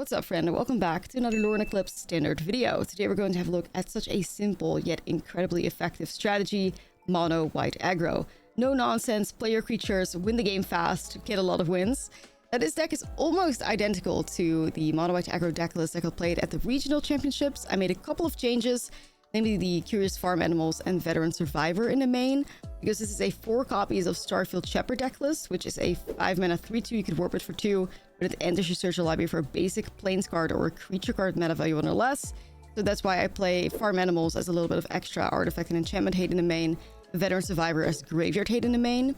What's up, friend, and welcome back to another Lorwyn Eclipsed standard video. Today we're going to have a look at such a simple yet incredibly effective strategy, mono white aggro. No nonsense, play your creatures, win the game fast, get a lot of wins. Now, this deck is almost identical to the mono white aggro deck list that I played at the regional championships. I made a couple of changes, namely the Curious Farm Animals and Veteran Survivor in the main, because this is a 4 copies of Starfield Shepherd deck list, which is a 5 mana 3/2. You could warp it for 2, but it enters your search library for a basic plains card or a creature card meta value 1 or less. So that's why I play Farm Animals as a little bit of extra artifact and enchantment hate in the main, Veteran Survivor as graveyard hate in the main.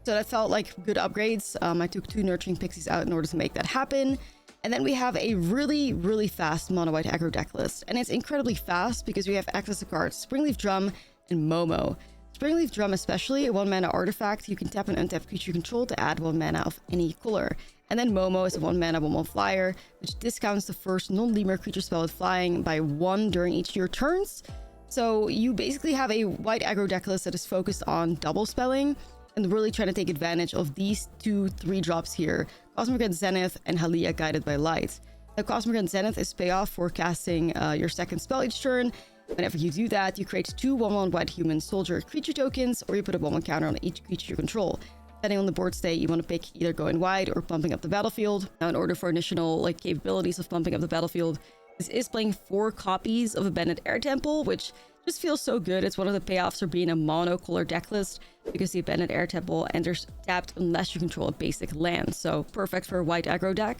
So that felt like good upgrades. I took 2 Nurturing Pixies out in order to make that happen. And then we have a really fast mono white aggro deck list. And it's incredibly fast because we have access to cards Springleaf Drum and Momo. Springleaf Drum especially, a 1 mana artifact. You can tap an untapped creature you control to add 1 mana of any color. And then Momo is a 1 mana 1/1 flyer, which discounts the first non-lemur creature spell with flying by 1 during each of your turns. So you basically have a white aggro deck list that is focused on double spelling and really trying to take advantage of these 2 3-drops here, Cosmic Zenith and Halia Guided by Light. Now, Cosmic Zenith is payoff for casting your second spell each turn. Whenever you do that, you create 2 1/1 white human soldier creature tokens, or you put a 1/1 counter on each creature you control. Depending on the board state, you want to pick either going wide or pumping up the battlefield. Now, in order for additional capabilities of pumping up the battlefield, this is playing 4 copies of Abandoned Air Temple, which just feels so good. It's one of the payoffs for being a monocolor deck list, because the Abandoned Air Temple enters tapped unless you control a basic land. So perfect for a white aggro deck.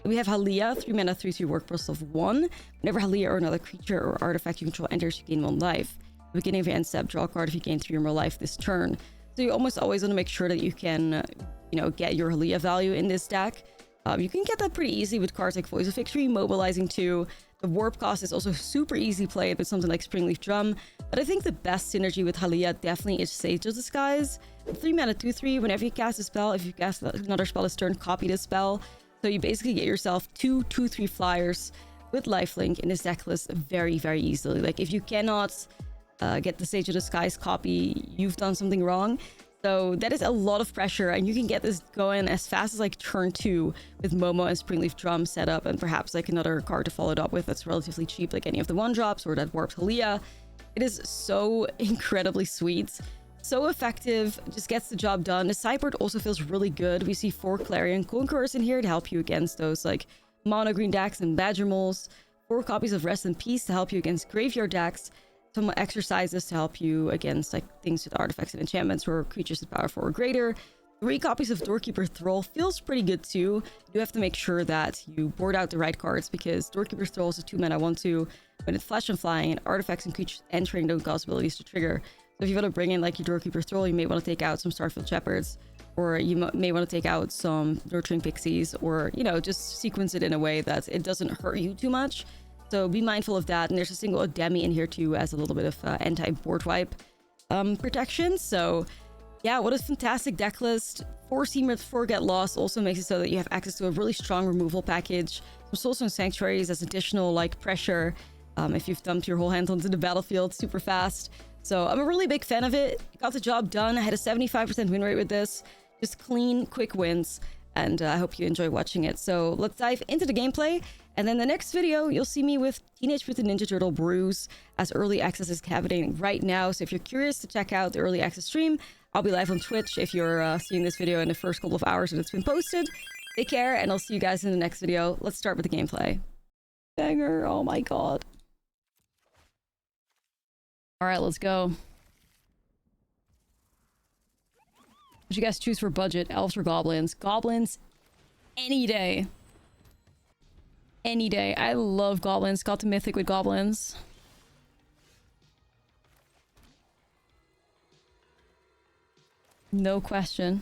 We have Halia, 3 mana 3/3 work plus of 1. Whenever Halia or another creature or artifact you control enters, you gain 1 life. At the beginning of your end step, draw a card if you gain 3 or more life this turn. So you almost always want to make sure that you can, get your Halia value in this deck. You can get that pretty easy with cards like Voice of Victory, Mobilizing 2. The warp cost is also super easy played with something like Springleaf Drum. But I think the best synergy with Halia definitely is Sage of Disguise. 3 mana 2/3. Whenever you cast a spell, if you cast another spell this turn, copy this spell. So you basically get yourself 2 2/3 flyers with lifelink in this deck list very easily. Like, if you cannot get the Sage of Disguise copy, you've done something wrong. So that is a lot of pressure, and you can get this going as fast as like turn 2 with Momo and Springleaf Drum set up, and perhaps like another card to follow it up with that's relatively cheap, like any of the 1-drops or that warped Halia. It is so incredibly sweet, so effective, just gets the job done. The sideboard also feels really good. We see 4 Clarion Conquerors in here to help you against those like mono green decks and Badger Moles, 4 copies of Rest in Peace to help you against graveyard decks, some exercises to help you against like things with artifacts and enchantments or creatures with power 4 or greater. 3 copies of Doorkeeper Thrall feels pretty good too. You have to make sure that you board out the right cards, because Doorkeeper Thrall is a 2 mana 1/2. When it's flash and flying, and artifacts and creatures entering don't cause abilities to trigger. So if you want to bring in like your Doorkeeper Thrall, you may want to take out some Starfield Shepherds, or you may want to take out some Nurturing Pixies, or just sequence it in a way that it doesn't hurt you too much. So be mindful of that. And there's a single Demi in here too as a little bit of anti-board wipe protection. So yeah, what a fantastic deck list. 4 Seamers, 4 Get Lost also makes it so that you have access to a really strong removal package. Some Soulstone Sanctuaries as additional like pressure if you've dumped your whole hand onto the battlefield super fast. So I'm a really big fan of it. Got the job done. I had a 75% win rate with this. Just clean, quick wins. And I hope you enjoy watching it. So let's dive into the gameplay. And then the next video, you'll see me with Teenage Mutant Ninja Turtle Brews, as early access is happening right now. So if you're curious to check out the early access stream, I'll be live on Twitch if you're seeing this video in the first couple of hours that it's been posted. Take care, and I'll see you guys in the next video. Let's start with the gameplay. Banger, oh my god. Alright, let's go. What you guys choose for budget? Elves or goblins? Goblins any day. Any day. I love goblins. Got to mythic with goblins. No question.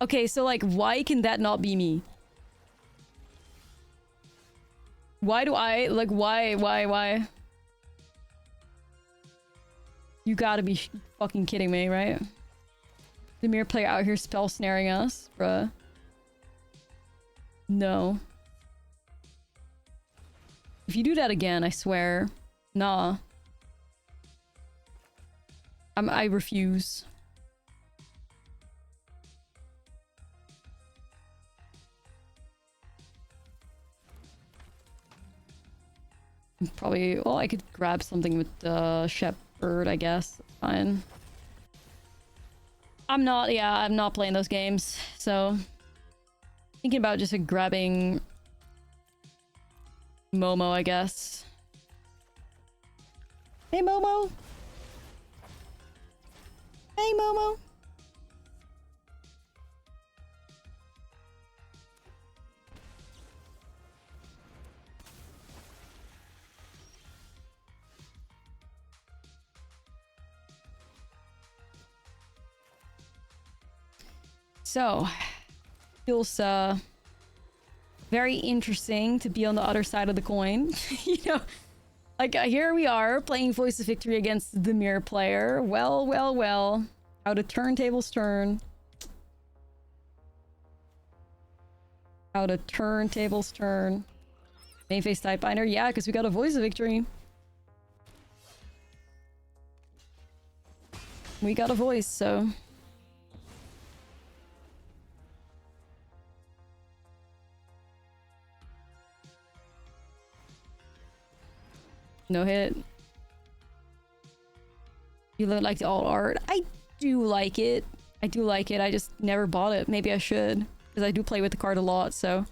Okay, so like, why can that not be me? Why do I like why? You gotta be fucking kidding me, right? The mere player out here spell snaring us, bruh. No. If you do that again, I swear. Nah. I refuse. Probably, well, I could grab something with the Shepherd, I guess. Fine. I'm not playing those games, so... Thinking about just grabbing... Momo, I guess. Hey, Momo! Hey, Momo! So, feels very interesting to be on the other side of the coin. You know, like here we are playing Voice of Victory against the Mirror player. Well, well, well. How the turntables turn. How the turntables turn. Main face type binder. Yeah, because we got a Voice of Victory. We got a voice, so... No hit. You look like the alt art. I do like it. I do like it. I just never bought it. Maybe I should. Because I do play with the card a lot, so...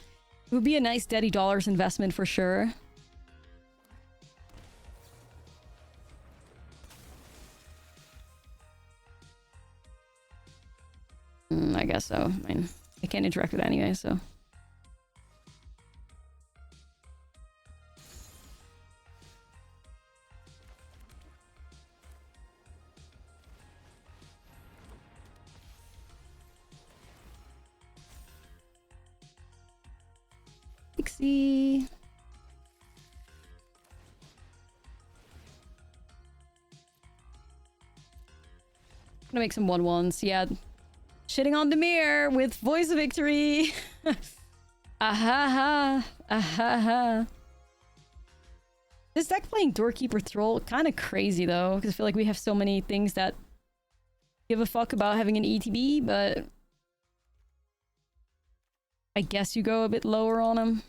It would be a nice steady dollars investment for sure. I guess so. I mean, I can't interact with it anyway, so... Pixie. I'm gonna make some 1/1s. Yeah. Shitting on the mirror with Voice of Victory. Ahaha. Ahaha. This deck playing Doorkeeper Troll, kind of crazy though, because I feel like we have so many things that give a fuck about having an ETB, but I guess you go a bit lower on him.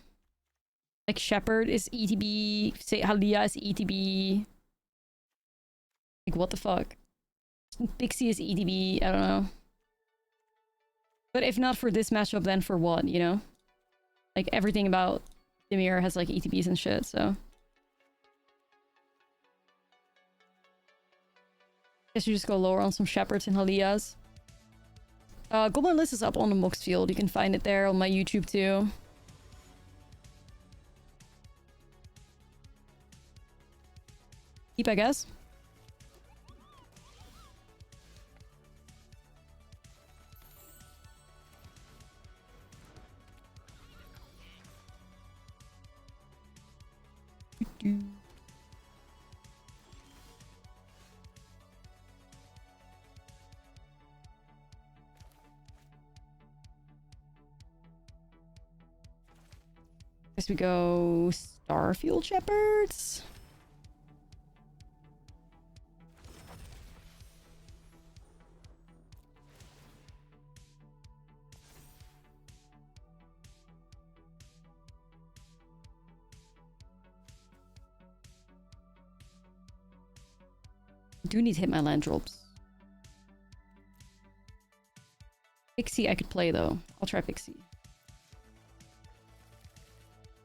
Like Shepherd is ETB, say Halia is ETB. Like what the fuck? Pixie is ETB, I don't know. But if not for this matchup, then for what, you know? Like everything about the mirror has like ETBs and shit, so. Guess you just go lower on some Shepherds and Halias. Goblin List is up on the Mox Field. You can find it there on my YouTube too. Keep, I guess. Guess we go Starfield Shepherds. I do need to hit my land drops. Pixie I could play though. I'll try Pixie.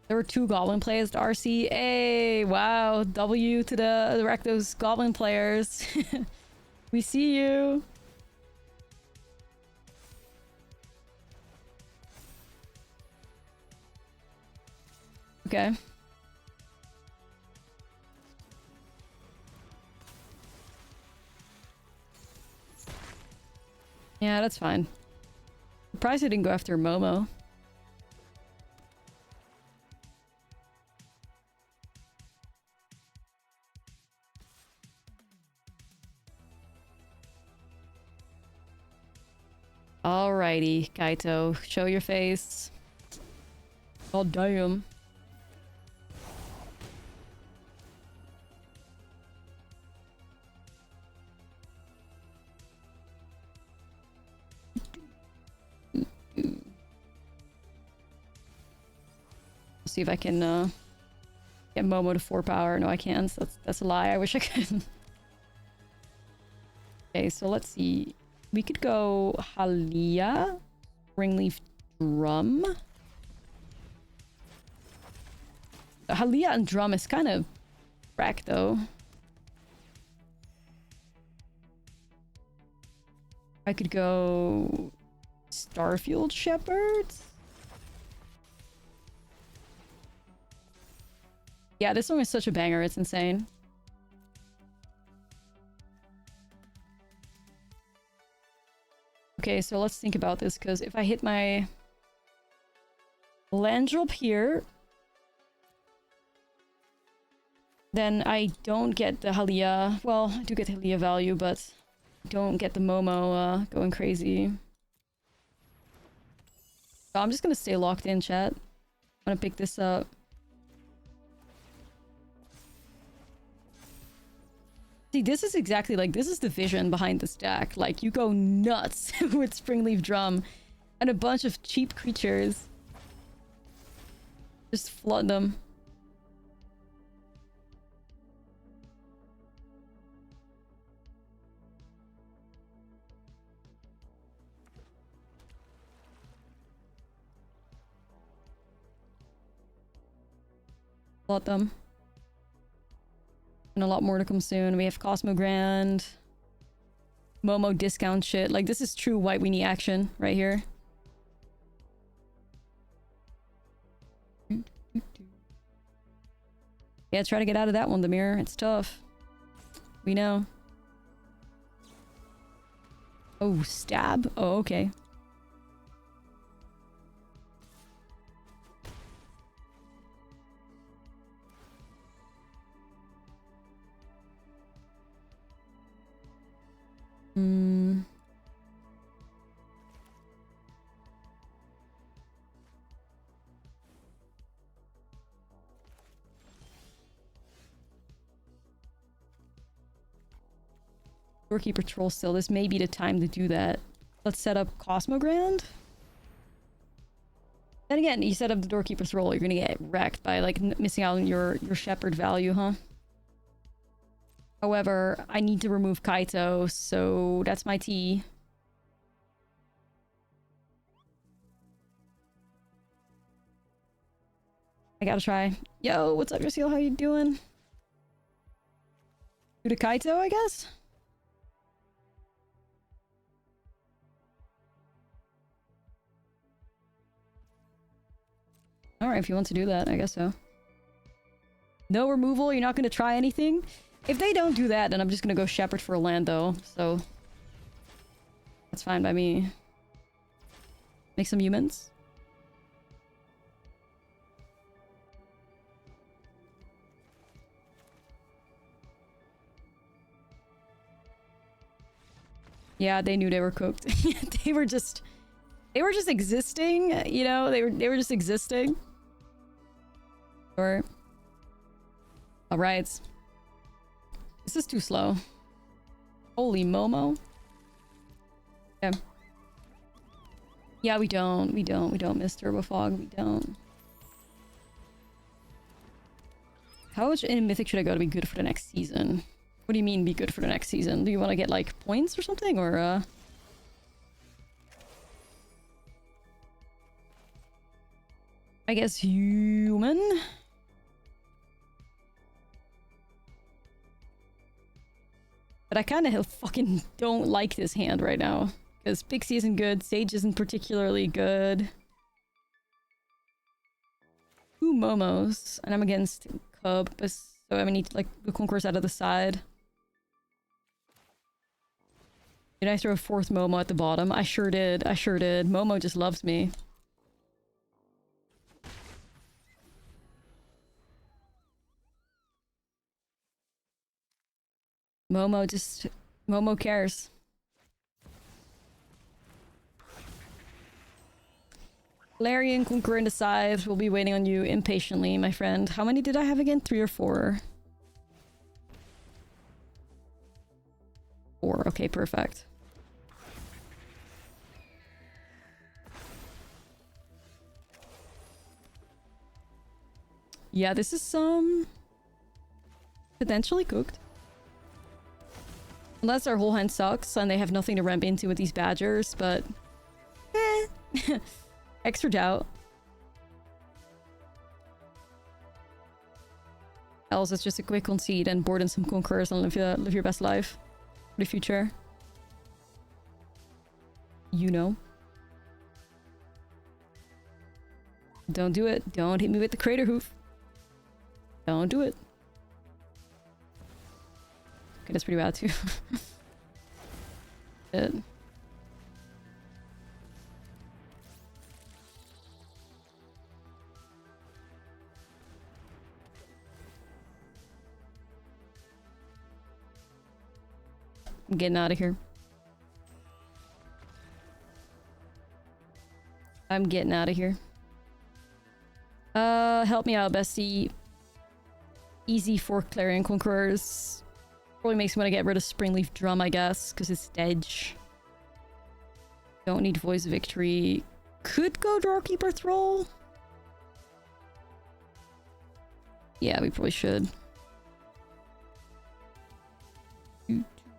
There were 2 Goblin players to RC. Hey, wow. W to the Rectos Goblin players. We see you. Okay. Yeah, that's fine. Surprised I didn't go after Momo. Alrighty, Kaito. Show your face. Oh, damn. See if I can get get Momo to 4 power. No, I can't. That's a lie. I wish I could. Okay, so let's see. We could go Halia, Springleaf Drum. Halia and Drum is kind of wrecked though. I could go Starfield Shepherds. Yeah, this one is such a banger, it's insane. Okay, so let's think about this, because if I hit my land drop here, then I don't get the Halia. Well, I do get the Halia value, but don't get the Momo going crazy. So I'm just gonna stay locked in, chat. I'm gonna pick this up. See, this is exactly like, this is the vision behind this deck. Like, you go nuts with Springleaf Drum and a bunch of cheap creatures. Just flood them. Flood them. And a lot more to come soon. We have Cosmo Grand. Momo discount shit. Like, this is true White Weenie action right here. Yeah, try to get out of that one, the mirror. It's tough. We know. Oh, stab? Oh, okay. Doorkeeper Troll still. This may be the time to do that. Let's set up Cosmo Grand. Then again, you set up the Doorkeeper Troll, you're gonna get wrecked by like missing out on your Shepherd value, huh? However, I need to remove Kaito, so that's my T. I gotta try. Yo, what's up, Yosiel? How you doing? Do the Kaito, I guess? Alright, if you want to do that, I guess so. No removal? You're not gonna try anything? If they don't do that, then I'm just gonna go Shepherd for a land, though, so... That's fine by me. Make some humans. Yeah, they knew they were cooked. They were just existing, you know? They were just existing. Or... Alright. This is too slow. Holy Momo. Okay. Yeah, we don't miss Turbo Fog. We don't. How much in Mythic should I go to be good for the next season? What do you mean be good for the next season? Do you want to get like points or something, or I guess human? But I kind of fucking don't like this hand right now. Because Pixie isn't good, Sage isn't particularly good. 2 Momos, and I'm against Cub, so I'm gonna need like the Concourse out of the side. Did I throw a 4th Momo at the bottom? I sure did, I sure did. Momo just loves me. Momo cares. Larian, Conqueror, and the Scythe will be waiting on you impatiently, my friend. How many did I have again? 3 or 4? 4. Okay, perfect. Yeah, this is potentially cooked. Unless our whole hand sucks and they have nothing to ramp into with these badgers, but extra doubt. Else it's just a quick concede and board in some conquerors and live your best life for the future. You know. Don't do it. Don't hit me with the crater hoof. Don't do it. Okay, that's pretty bad too. Shit. I'm getting out of here. I'm getting out of here. Help me out, bestie. Easy for Clarion Conquerors. Probably makes me want to get rid of Springleaf Drum, I guess, because it's edge. Don't need Voice of Victory. Could go Doorkeeper Thrall. Yeah, we probably should.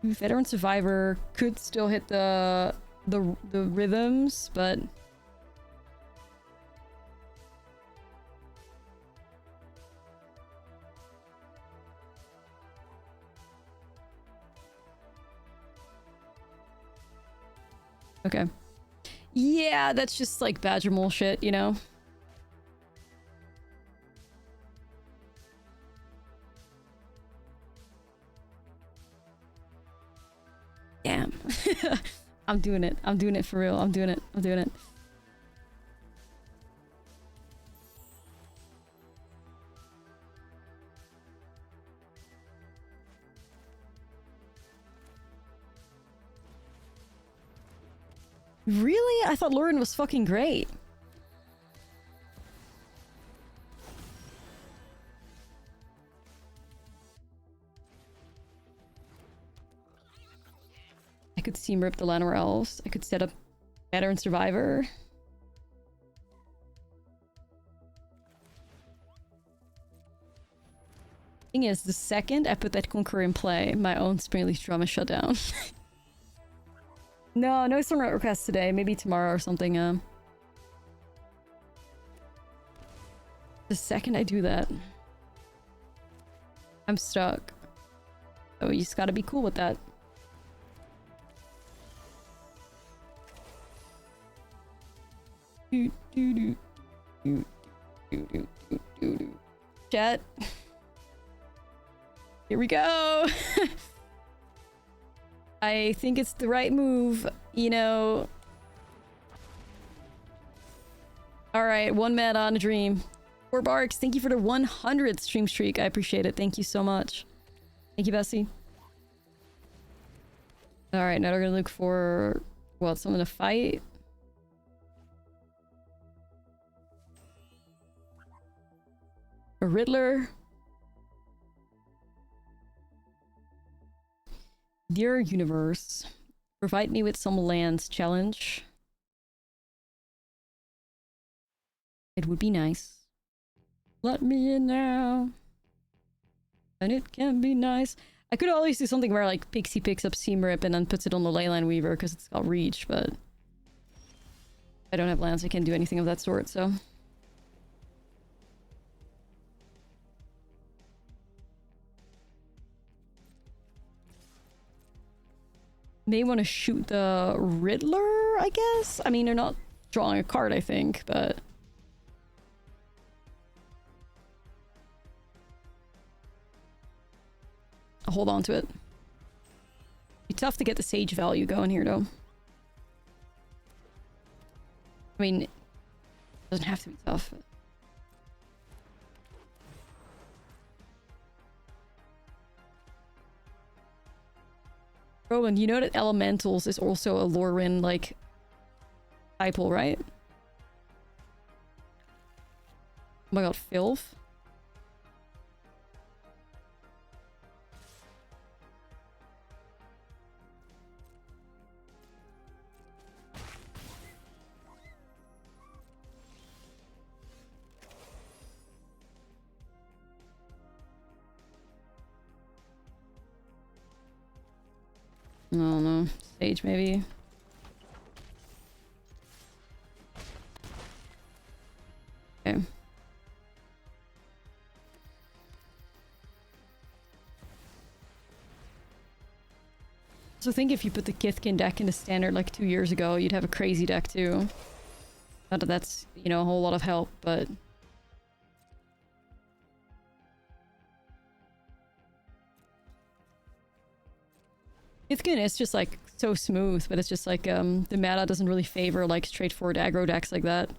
Veteran Survivor could still hit the rhythms, but okay. Yeah, that's just like Badger Mole shit, you know? Damn. I'm doing it. I'm doing it for real. I'm doing it. I'm doing it. Really? I thought Lorwyn was fucking great. I could Steam Rip the Llanowar Elves. I could set up Veteran Survivor. Thing is, the second I put that Conqueror in play, my own Springleaf Drum is shut down. No Stormlight requests today. Maybe tomorrow or something. The second I do that, I'm stuck. Oh, you just gotta be cool with that. Chat. Here we go. I think it's the right move, you know. Alright, 1 mana on a dream. 4 Barks, thank you for the 100th stream streak. I appreciate it. Thank you so much. Thank you, Bessie. Alright, now we're gonna look for, well, someone to fight. A Riddler. Dear Universe, provide me with some lands challenge. It would be nice. Let me in now. And it can be nice. I could always do something where like Pixie picks up Seam Rip and then puts it on the Leyline Weaver because it's got reach, but I don't have lands, I can't do anything of that sort, so. May want to shoot the Riddler, I guess? I mean, they're not drawing a card, I think, but... I'll hold on to it. Be tough to get the Sage value going here, though. I mean, it doesn't have to be tough, but... Rowan, you know that Elementals is also a Lorwyn, like, typal, right? Oh my god, Filth? I don't know. Sage, maybe. Okay. So I think if you put the Kithkin deck in the standard like 2 years ago, you'd have a crazy deck too. Not that that's, you know, a whole lot of help, but... Kithkin is just like so smooth, but it's just like the meta doesn't really favor like straightforward aggro decks like that.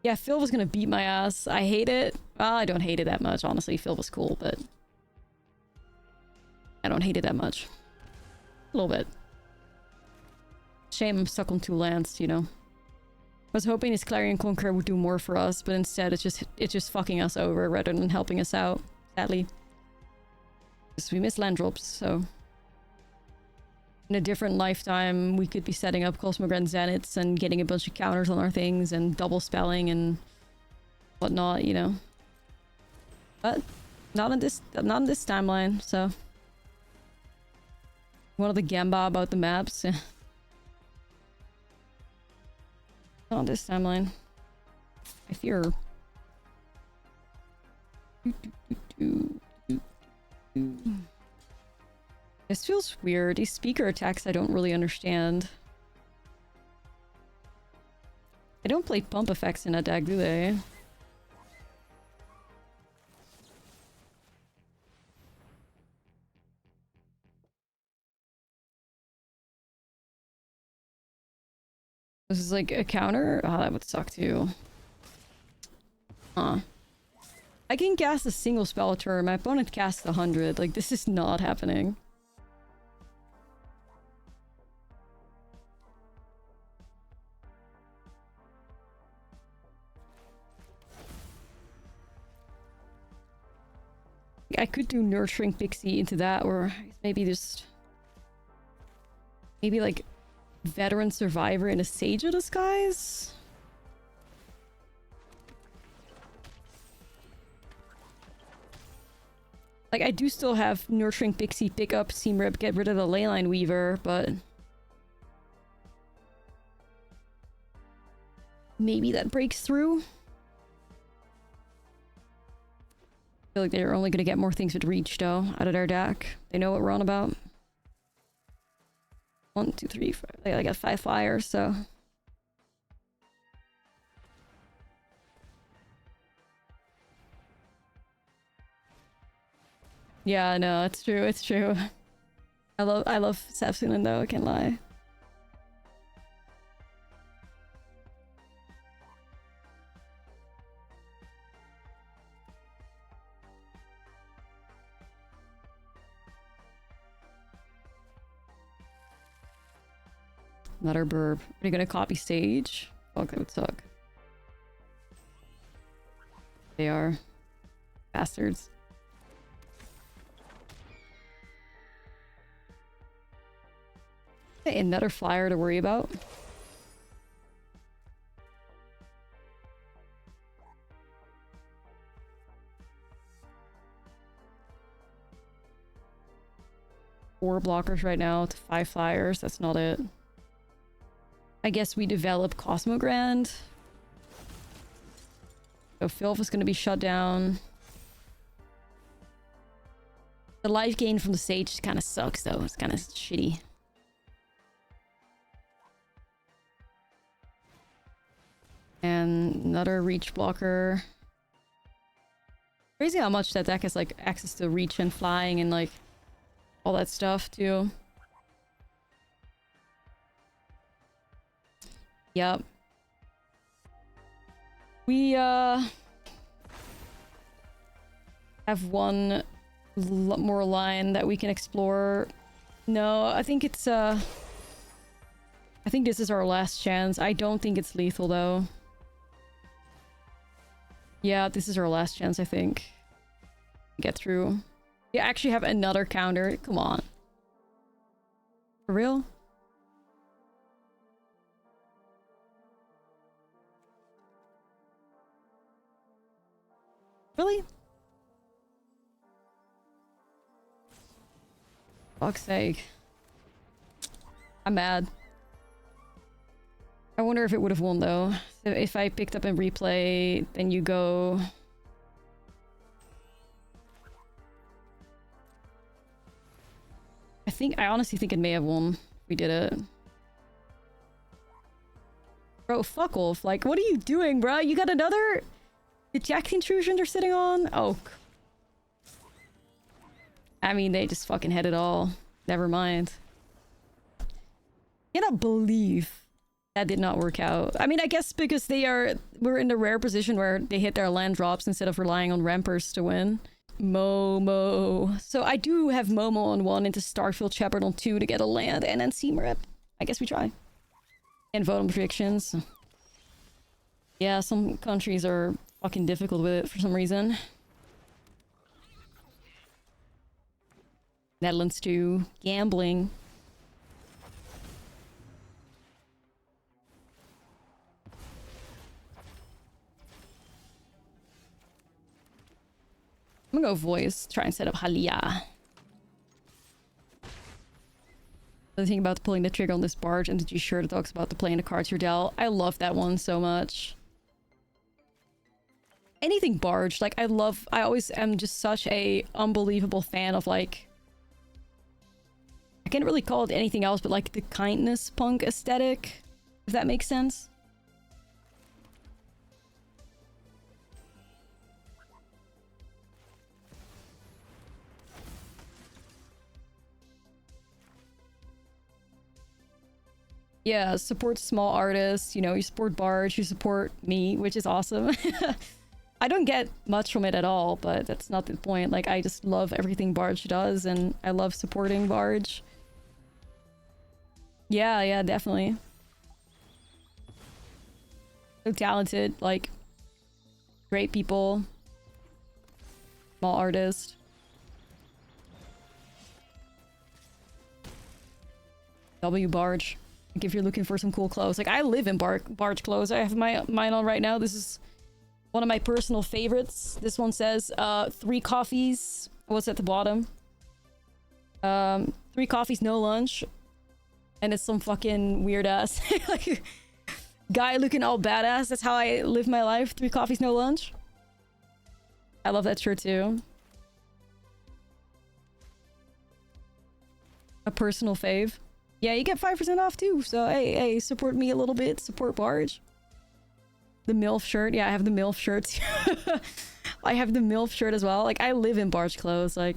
Yeah, Phil was gonna beat my ass. I hate it. Well, I don't hate it that much, honestly. Phil was cool, but... I don't hate it that much. A little bit. Shame I'm stuck on 2 lands, you know. I was hoping his Clarion Conqueror would do more for us, but instead it's just fucking us over rather than helping us out, sadly. Because we miss land drops, so... In a different lifetime, we could be setting up Cosmogrand Zeniths and getting a bunch of counters on our things and double spelling and whatnot, you know. But not in this timeline, so... One of the gamba about the maps. Not this timeline. I fear. This feels weird. These speaker attacks I don't really understand. They don't play pump effects in a deck, do they? This is like a counter? Oh, that would suck too. Huh. I can cast a single spell a turn. My opponent casts 100. Like, this is not happening. I could do Nurturing Pixie into that, or maybe just... Maybe like... Veteran Survivor in a Sage of Disguise? Like, I do still have Nurturing Pixie pick up Seam Rip, get rid of the Leyline Weaver, but... Maybe that breaks through? I feel like they're only gonna get more things with Reach, though, out of their deck. They know what we're on about. 1, 2, 3, 4. I got 5 flyers, so... Yeah, no, it's true, it's true. I love Sepsunin though, I can't lie. Another burb. Are you gonna copy Sage? Fuck, that would suck. They are. Bastards. Okay, another flyer to worry about. Four blockers right now to 5 flyers. That's not it. I guess we develop Cosmogrand. So Filth is going to be shut down. The life gain from the Sage kind of sucks though. It's kind of shitty. And another Reach blocker. Crazy how much that deck has like access to Reach and Flying and like all that stuff too. Yep. We have one more line that we can explore. No, I think it's I think this is our last chance. I don't think it's lethal though. Yeah, this is our last chance, I think. Get through. You actually have another counter. Come on. For real? Really? Fuck's sake. I'm mad. I wonder if it would have won though. If I picked up in replay, then you go... I honestly think it may have won. We did it. Bro, fuck off. Like, what are you doing, bro? You got another eject intrusion they're sitting on? Oh. I mean, they just fucking had it all. Never mind. I cannot believe that did not work out. I mean, I guess because we're in the rare position where they hit their land drops instead of relying on rampers to win. Momo. So I do have Momo on 1 into Starfield Shepherd on 2 to get a land and then Seam Rip. I guess we try. And vote on predictions. Yeah, some countries are fucking difficult with it for some reason. Netherlands too. Gambling. I'm gonna go voice, try and set up Halia. The thing about pulling the trigger on this barge, MTG shirt talks about the playing the cards you're dealt. I love that one so much. Anything barge, like I always am just such a unbelievable fan of like... I can't really call it anything else but like the kindness punk aesthetic, if that makes sense. Yeah, support small artists, you know, you support Barge, you support me, which is awesome. I don't get much from it at all, but that's not the point. Like, I just love everything Barge does, and I love supporting Barge. Yeah, definitely. So talented, like, great people. Small artist. W Barge. Like if you're looking for some cool clothes. Like I live in Barge clothes. I have mine on right now. This is one of my personal favorites. This one says 3 coffees. What's at the bottom? 3 coffees, no lunch. And it's some fucking weird ass like guy looking all badass. That's how I live my life. 3 coffees, no lunch. I love that shirt too. A personal fave. Yeah, you get 5% off too. So hey, support me a little bit. Support Barge. The MILF shirt. Yeah, I have the MILF shirts. I have the MILF shirt as well. Like, I live in Barge clothes. Like,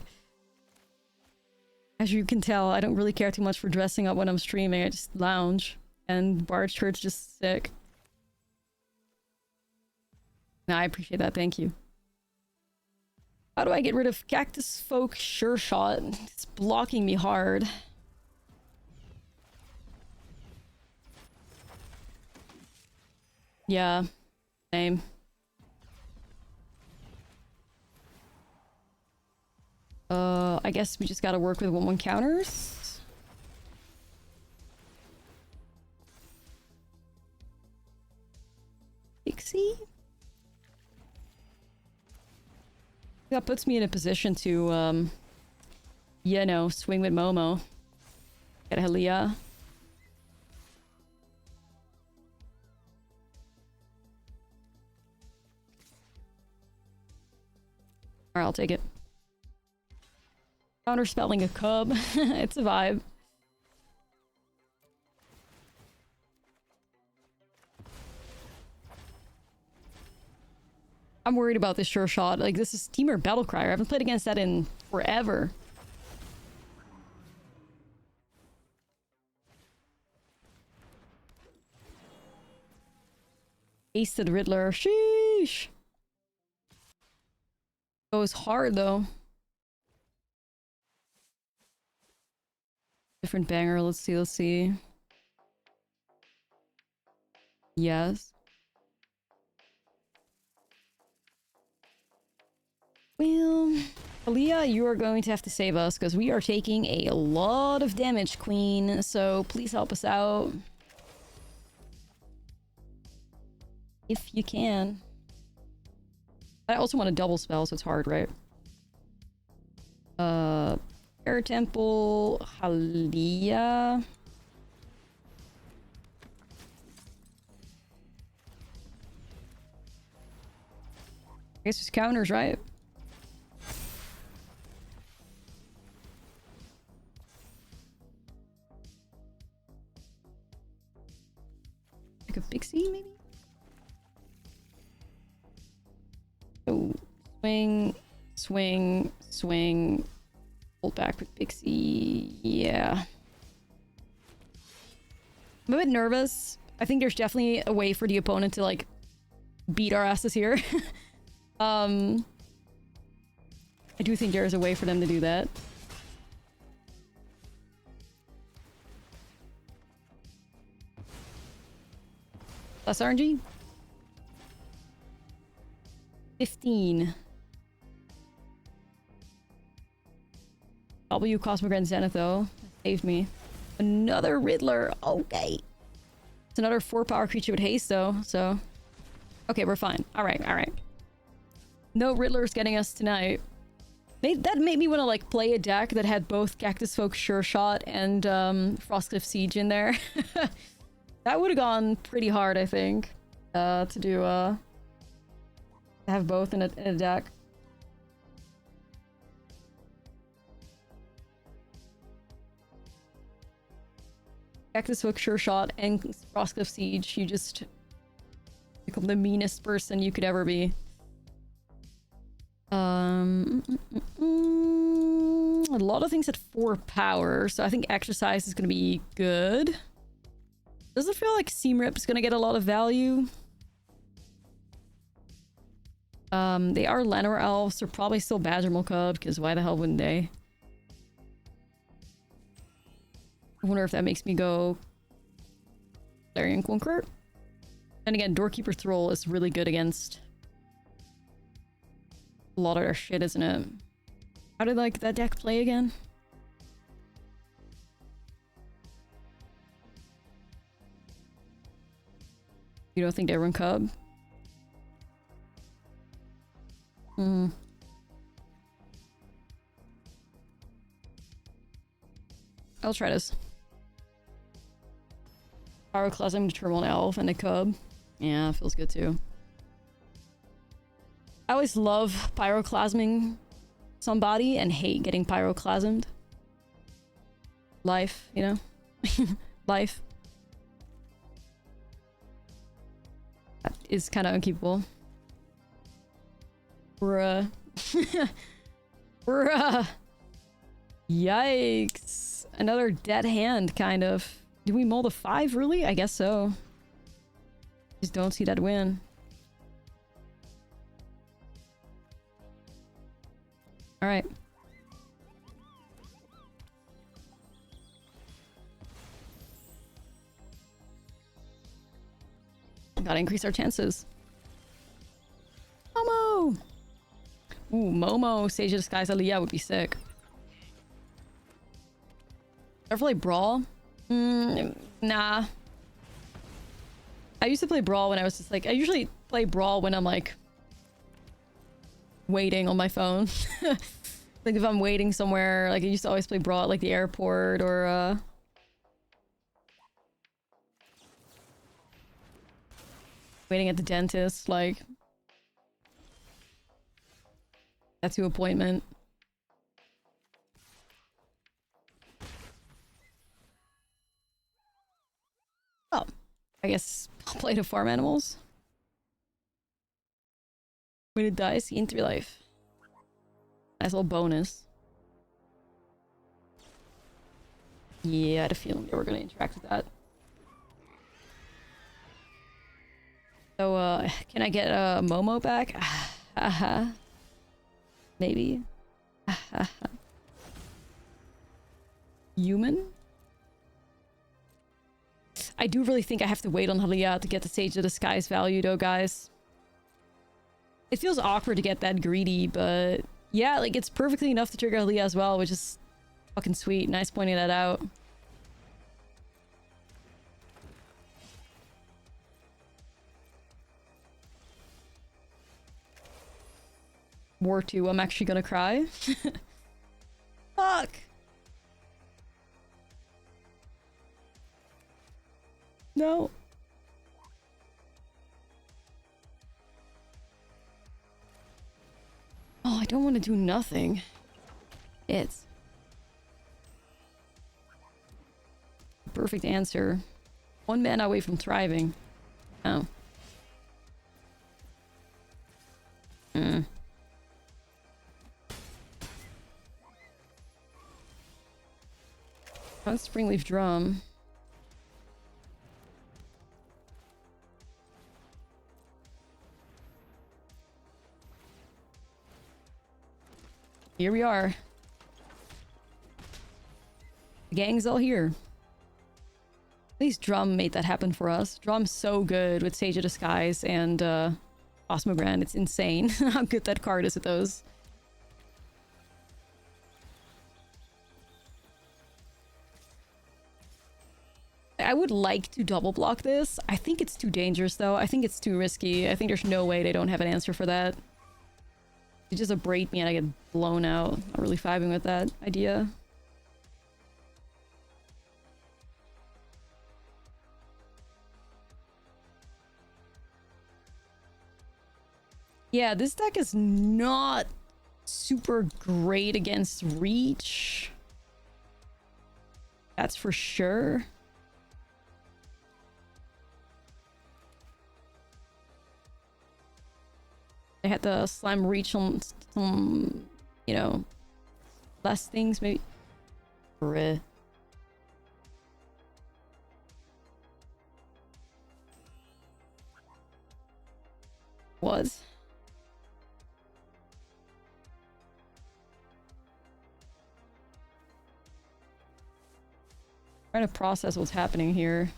as you can tell, I don't really care too much for dressing up when I'm streaming. I just lounge. And Barge shirt's just sick. Nah, I appreciate that. Thank you. How do I get rid of Cactus Folk Sure Shot? It's blocking me hard. Yeah, same. I guess we just gotta work with 1/1 counters. Pixie? That puts me in a position to, you know, swing with Momo. Get a Halia. Alright, I'll take it. Counterspelling a cub. It's a vibe. I'm worried about this Sure Shot. Like, this is Steamer Battlecry. I haven't played against that in forever. Ace to the Riddler. Sheesh! Goes hard though. Different banger. Let's see. Yes. Well, Aaliyah, you are going to have to save us because we are taking a lot of damage, Queen. So please help us out. If you can. I also want a double spell, so it's hard, right? Air Temple, Halia. guess it's counters, right? Like a pixie, maybe? Oh, swing, swing, swing. Hold back with pixie. Yeah. I'm a bit nervous. I think there's definitely a way for the opponent to, like, beat our asses here. I do think there is a way for them to do that. Plus RNG? 15. W Cosmogran Zenith, though. That saved me. Another Riddler. Okay. It's another 4-power creature with haste, though, so... Okay, we're fine. Alright, alright. No Riddlers getting us tonight. That made me want to, like, play a deck that had both Cactus Folk Sure Shot and Frostcliff Siege in there. That would have gone pretty hard, I think. To have both in a deck. Cactus Hook, Sure Shot, and Frostcliff Siege. You just become the meanest person you could ever be. A lot of things at 4 power, so I think Exercise is going to be good. Does it feel like Seamrip is going to get a lot of value? They are Llanowar Elves, so probably still Badgermole Cub, because why the hell wouldn't they? I wonder if that makes me go Clarion Conqueror. And again, Doorkeeper Thrall is really good against a lot of their shit, isn't it? How did, like, that deck play again? You don't think they run Cub? I'll try this. Pyroclasm to turn 1 elf and a cub. Yeah, feels good too. I always love pyroclasming somebody and hate getting pyroclasmed. Life, you know? Life. That is kind of unkeepable. Bruh. Bruh. Yikes. Another dead hand, kind of. Do we mull the 5, really? I guess so. Just don't see that win. Alright. Gotta increase our chances. Momo! Ooh, Momo, Sage of Disguise Aliyah would be sick. Ever play Brawl? Nah. I used to play Brawl when I was just like... I usually play Brawl when I'm like... waiting on my phone. Like if I'm waiting somewhere, like I used to always play Brawl at like the airport or waiting at the dentist, like... tattoo appointment. Oh, I guess I'll play to farm animals. When it dies, gain 3 life. Nice little bonus. Yeah, I had a feeling they were gonna interact with that. So, can I get a Momo back? Haha. Maybe. Human? I do really think I have to wait on Aliyah to get the Sage of Disguise value though, guys. It feels awkward to get that greedy, but yeah, like it's perfectly enough to trigger Aliyah as well, which is fucking sweet. Nice pointing that out. War 2, I'm actually gonna cry. Fuck! No. I don't want to do nothing. It's perfect answer. 1 mana away from thriving. Oh. Oh, Springleaf Drum. Here we are. The gang's all here. At least Drum made that happen for us. Drum's so good with Sage of Disguise and Osmogrand. It's insane how good that card is with those. I would like to double block this. I think it's too dangerous though. I think it's too risky. I think there's no way they don't have an answer for that. You just abrade me and I get blown out. Not really vibing with that idea. Yeah, this deck is not super great against reach. That's for sure. They had to slam reach on some, you know, less things, maybe. Bruh. Was. Trying to process what's happening here.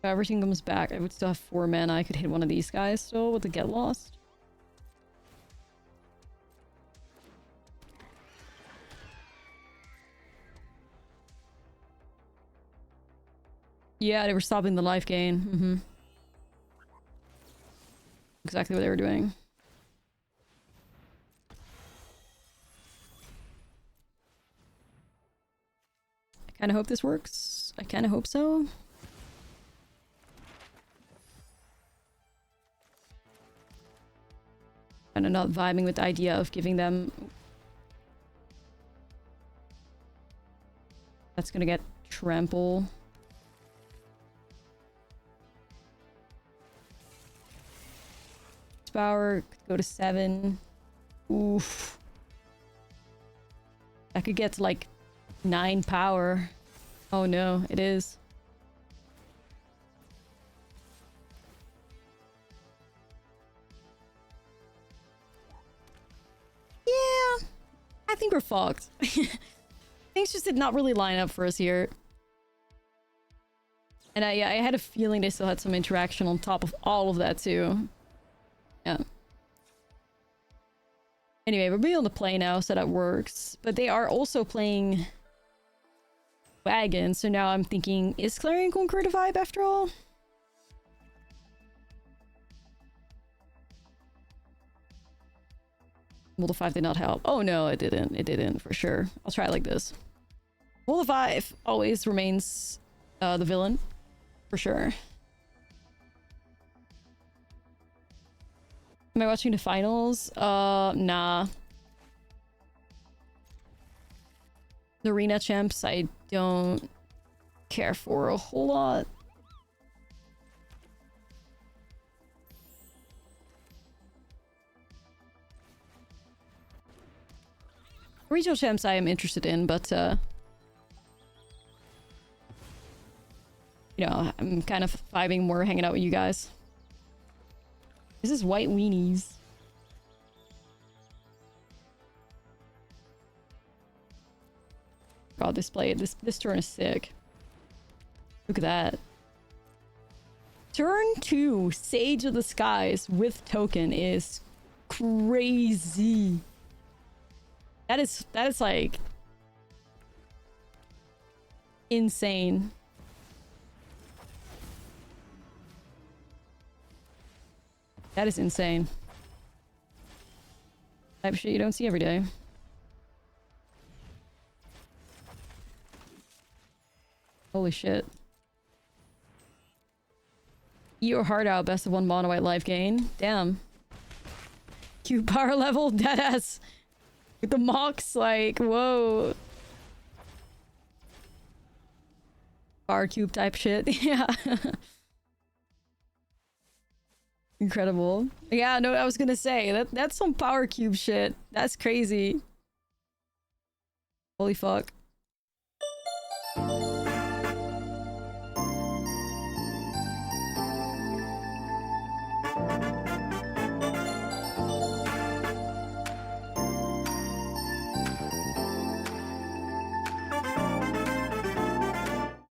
If everything comes back, I would still have 4 mana. I could hit one of these guys still with the Get Lost. Yeah, they were stopping the life gain. Exactly what they were doing. I kind of hope this works. I kind of hope so. Kind of not vibing with the idea of giving them... That's gonna get trample. Power could go to 7. Oof. That could get to like 9 power. Oh no, it is. Yeah, I think we're fucked. Things just did not really line up for us here. And I had a feeling they still had some interaction on top of all of that too. Yeah. Anyway, we're being on the play now, so that works. But they are also playing Wagon, so now I'm thinking, is Clarion Conqueror the vibe after all? Multi 5 did not help. Oh no, it didn't. It didn't, for sure. I'll try it like this. Multi 5 always remains the villain, for sure. Am I watching the finals? Nah. The arena champs, I don't care for a whole lot. Regional champs I am interested in, but you know, I'm kind of vibing more hanging out with you guys. This is White Weenies. God, this turn is sick. Look at that. Turn 2, Sage of the Skies with token is crazy. That is like insane. That is insane. Type of shit you don't see every day. Holy shit. Eat your heart out, best of 1 mono white life gain. Damn. Cube power level, deadass. With the mocks, like, whoa. Bar cube type shit, yeah. Incredible. Yeah, no, I was gonna say, that's some power cube shit. That's crazy. Holy fuck.